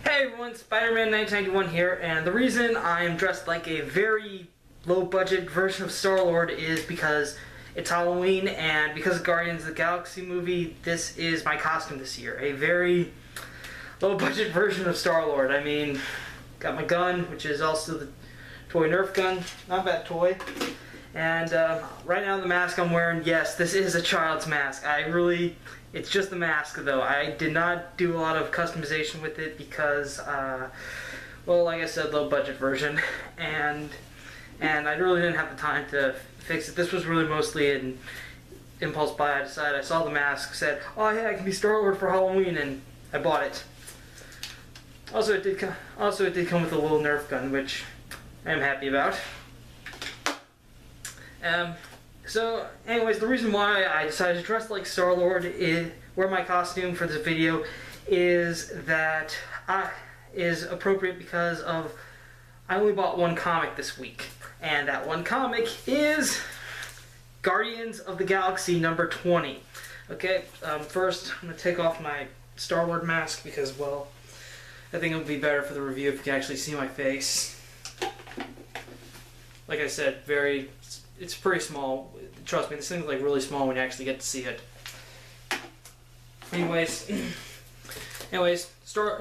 Hey everyone, Spider-Man 1991 here, and the reason I am dressed like a very low-budget version of Star-Lord is because it's Halloween, and because of Guardians of the Galaxy movie, this is my costume this year. A very low-budget version of Star-Lord. I mean, got my gun, which is also the toy Nerf gun. Not a bad toy. And right now the mask I'm wearing, yes, this is a child's mask. It's just the mask though. I did not do a lot of customization with it because, well, like I said, low budget version. And I really didn't have the time to fix it. This was really mostly an impulse buy. I decided, I saw the mask, said, oh yeah, I can be Star-Lord for Halloween, and I bought it. Also, it did come with a little Nerf gun, which I'm happy about. So, anyways, the reason why I decided to dress like Star-Lord, wear my costume for this video, is that is appropriate because of I only bought one comic this week, and that one comic is Guardians of the Galaxy number 20. Okay, first I'm going to take off my Star-Lord mask because, well, I think it would be better for the review if you can actually see my face. Like I said, it's pretty small. Trust me, this thing's like really small when you actually get to see it. Anyways,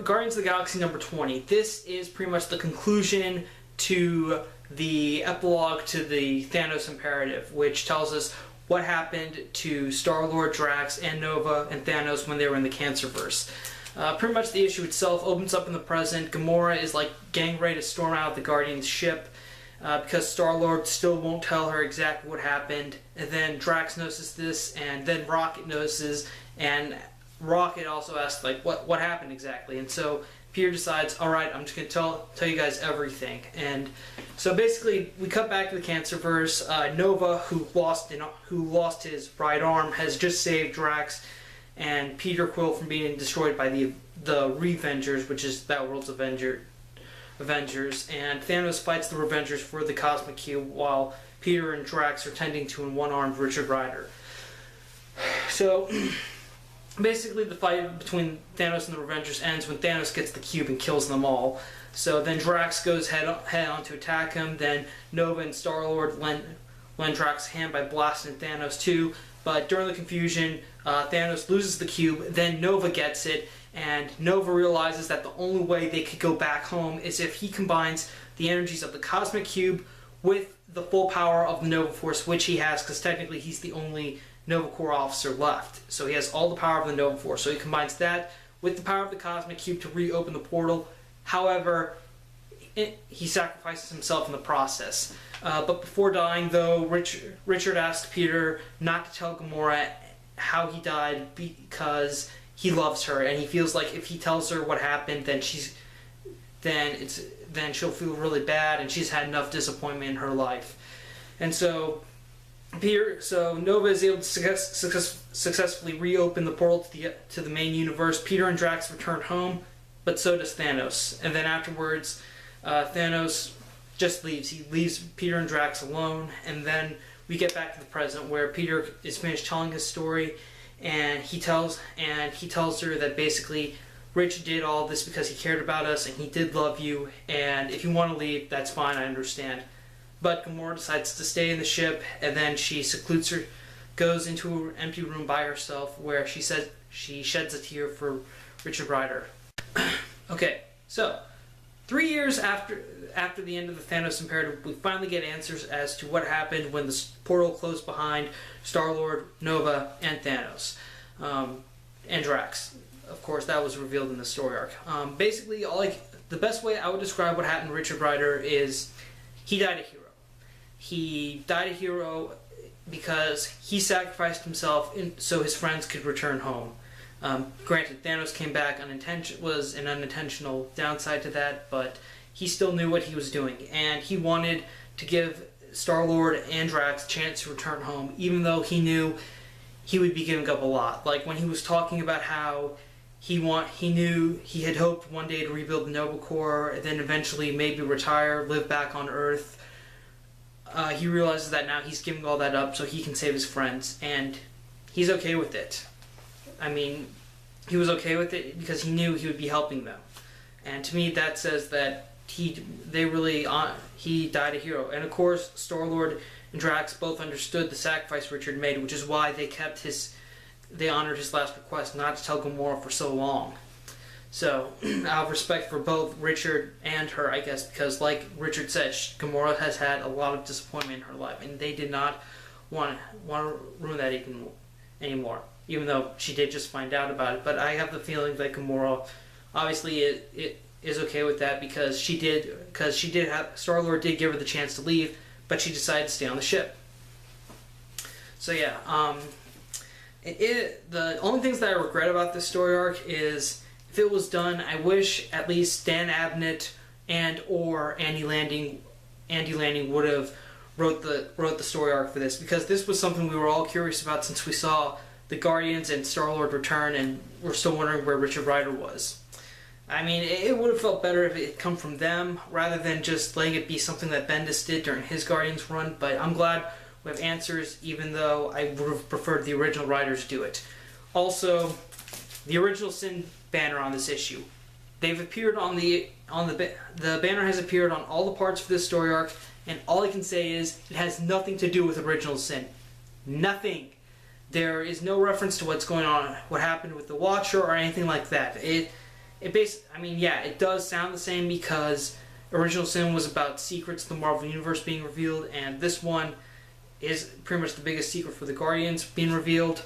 Guardians of the Galaxy number 20. This is pretty much the conclusion to the epilogue to the Thanos Imperative, which tells us what happened to Star-Lord, Drax, and Nova, and Thanos when they were in the Cancerverse. Pretty much the issue itself opens up in the present. Gamora is like getting ready to storm out of the Guardians ship. Because Star-Lord still won't tell her exactly what happened, and then Drax notices this, and then Rocket notices, and Rocket also asks, like, what happened exactly? And so Peter decides, alright, I'm just going to tell you guys everything. And so basically, we cut back to the Cancerverse. Nova, who lost his right arm, has just saved Drax and Peter Quill from being destroyed by the Revengers, which is that world's Avengers, and Thanos fights the Revengers for the Cosmic Cube while Peter and Drax are tending to an one-armed Richard Rider. So, basically the fight between Thanos and the Revengers ends when Thanos gets the cube and kills them all. So then Drax goes head on to attack him, then Nova and Star-Lord lend Drax a hand by blasting Thanos too, but during the confusion, Thanos loses the cube, then Nova gets it, and Nova realizes that the only way they could go back home is if he combines the energies of the Cosmic Cube with the full power of the Nova Force, which he has, because technically he's the only Nova Corps officer left. So he has all the power of the Nova Force. So he combines that with the power of the Cosmic Cube to reopen the portal. However, he sacrifices himself in the process. But before dying, though, Richard asked Peter not to tell Gamora how he died because he loves her, and he feels like if he tells her what happened, then she'll feel really bad, and she's had enough disappointment in her life. And so Nova is able to successfully reopen the portal to the main universe. Peter and Drax return home, but so does Thanos. And then afterwards, Thanos just leaves. He leaves Peter and Drax alone, and then we get back to the present where Peter is finished telling his story. And he tells her that basically Rich did all this because he cared about us and he did love you, and if you want to leave, that's fine, I understand. But Gamora decides to stay in the ship, and then she secludes her, goes into an empty room by herself where she says she sheds a tear for Richard Rider. Okay, so 3 years after the end of the Thanos Imperative, we finally get answers as to what happened when the portal closed behind Star-Lord, Nova, and Thanos. And Drax. Of course, that was revealed in the story arc. Basically, the best way I would describe what happened to Richard Rider is he died a hero. He died a hero because he sacrificed himself so his friends could return home. Granted, Thanos came back was an unintentional downside to that, but he still knew what he was doing, and he wanted to give Star-Lord and Drax a chance to return home, even though he knew he would be giving up a lot. Like when he was talking about how he knew he had hoped one day to rebuild the Nova Corps, and then eventually maybe retire, live back on Earth. He realizes that now he's giving all that up so he can save his friends, and he's okay with it. I mean, he was okay with it because he knew he would be helping them. And to me, that says that he died a hero. And of course, Star-Lord and Drax both understood the sacrifice Richard made, which is why they honored his last request not to tell Gamora for so long. So, I have respect for both Richard and her, I guess, because like Richard said, Gamora has had a lot of disappointment in her life, and they did not want to ruin that anymore, even though she did just find out about it. But I have the feeling that Gamora, obviously, it is okay with that because Star-Lord did give her the chance to leave, but she decided to stay on the ship. So yeah, the only things that I regret about this story arc is, if it was done, I wish at least Dan Abnett or Andy Lanning would have wrote the story arc for this, because this was something we were all curious about since we saw the Guardians and Star-Lord return, and we're still wondering where Richard Rider was. I mean, it would have felt better if it had come from them rather than just letting it be something that Bendis did during his Guardians run. But I'm glad we have answers, even though I would have preferred the original writers do it. Also, the original Sin banner on this issue. They've appeared on the banner has appeared on all the parts for this story arc, and all I can say is it has nothing to do with Original Sin. Nothing. There is no reference to what's going on, what happened with the Watcher or anything like that. It does sound the same because Original Sin was about secrets of the Marvel Universe being revealed, and this one is pretty much the biggest secret for the Guardians being revealed.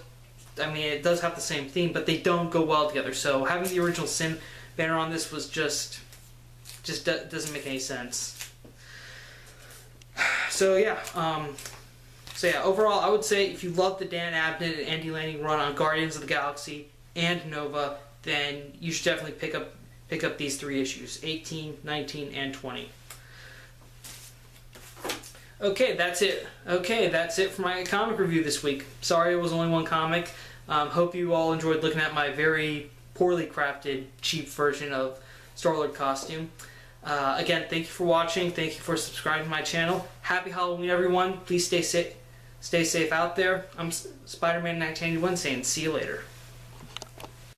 I mean, it does have the same theme, but they don't go well together. So having the Original Sin banner on this was just doesn't make any sense. So yeah, overall, I would say if you love the Dan Abnett and Andy Lanning run on Guardians of the Galaxy and Nova, then you should definitely pick up these 3 issues, 18, 19, and 20. Okay, that's it for my comic review this week. Sorry it was only one comic. Hope you all enjoyed looking at my very poorly crafted, cheap version of Star-Lord costume. Again, thank you for watching. Thank you for subscribing to my channel. Happy Halloween, everyone. Please stay safe out there. I'm Spider-Man 1981 saying see you later.